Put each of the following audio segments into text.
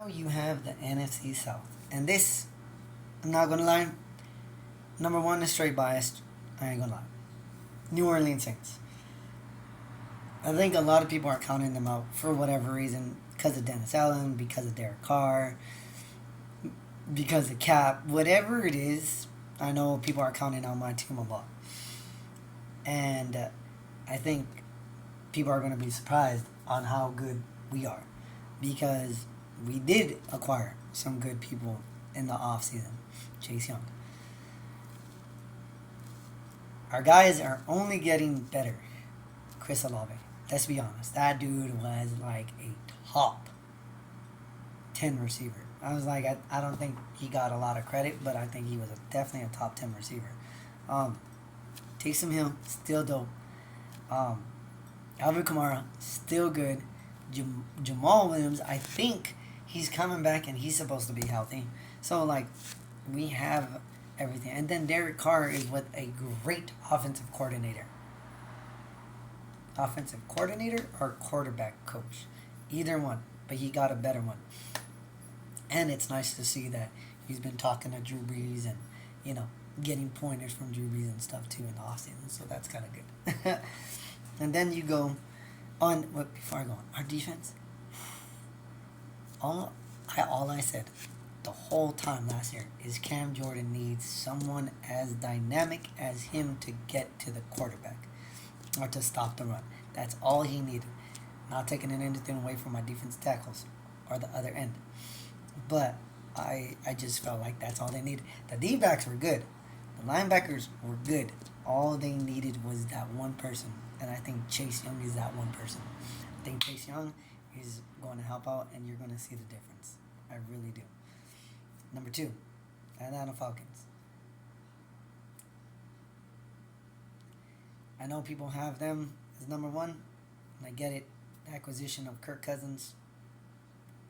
You have the NFC South. And this, I'm not gonna lie, number one is straight biased. I ain't gonna lie. New Orleans Saints. I think a lot of people are counting them out for whatever reason. Because of Dennis Allen, because of Derek Carr, because of Cap, whatever it is, I know people are counting out my team a lot. And I think people are going to be surprised on how good we are. Because we did acquire some good people in the offseason. Chase Young. Our guys are only getting better. Chris Olave. Let's be honest. That dude was like a top 10 receiver. I was like, I don't think he got a lot of credit, but I think he was definitely a top 10 receiver. Taysom Hill, still dope. Alvin Kamara, still good. Jamal Williams, I think he's coming back and he's supposed to be healthy. So, like, we have everything. And then Derek Carr is with a great offensive coordinator. Offensive coordinator or quarterback coach? Either one, but he got a better one. And it's nice to see that he's been talking to Drew Brees and, getting pointers from Drew Brees and stuff too in the offseason. So that's kind of good. And then you go on, before I go on, our defense. All I said the whole time last year is Cam Jordan needs someone as dynamic as him to get to the quarterback or to stop the run. That's all he needed. Not taking anything away from my defense tackles or the other end. But I just felt like that's all they needed. The D-backs were good. The linebackers were good. All they needed was that one person. And I think Chase Young is that one person. I think Chase Young is going to help out, and you're going to see the difference. I really do. Number 2, Atlanta Falcons. I know people have them as number 1, and I get it. The acquisition of Kirk Cousins,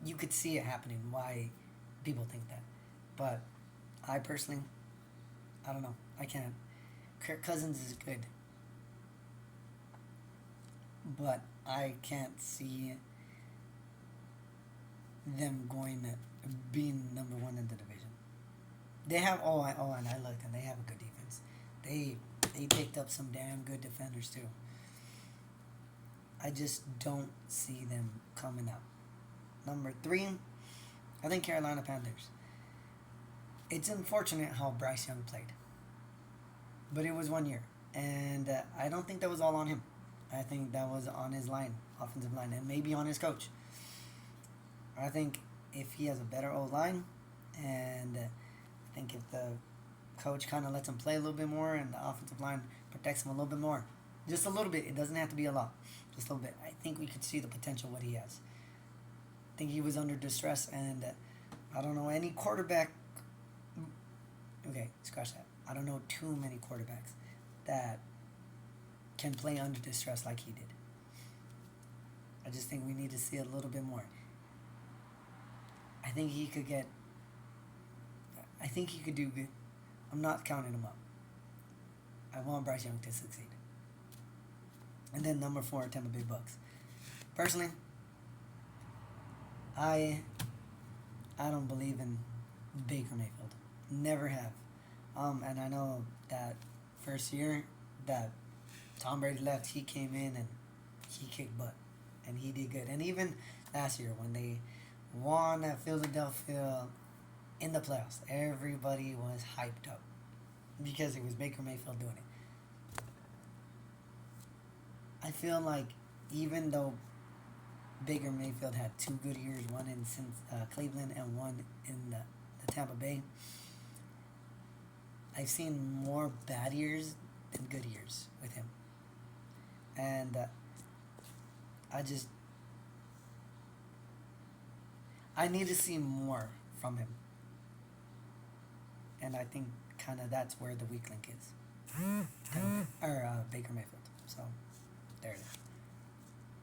you could see it happening, why people think that. But I personally, I don't know. I can't. Kirk Cousins is good. But I can't see them being number 1 in the division. They have, and I looked, and they have a good defense. They picked up some damn good defenders too. I just don't see them coming out. Number 3, I think Carolina Panthers. It's unfortunate how Bryce Young played. But it was 1 year. And I don't think that was all on him. I think that was on his offensive line, and maybe on his coach. I think if he has a better O-line, and I think if the coach kind of lets him play a little bit more and the offensive line protects him a little bit more, just a little bit, it doesn't have to be a lot, just a little bit, I think we could see the potential what he has. I think he was under distress, and I don't know any quarterback. Okay, scratch that. I don't know too many quarterbacks that can play under distress like he did. I just think we need to see a little bit more. I think he could do good. I'm not counting him up. I want Bryce Young to succeed. And then number 4, Tampa Bay Bucks. Personally, I don't believe in Baker Mayfield. Never have. And I know that first year that Tom Brady left, he came in and he kicked butt. And he did good. And even last year when they won at Philadelphia in the playoffs, everybody was hyped up because it was Baker Mayfield doing it. I feel like even though Baker Mayfield had 2 good years, one in Cleveland and one in the Tampa Bay, I've seen more bad years than good years with him. And I need to see more from him. And I think kind of that's where the weak link is. Baker Mayfield. So, there it is.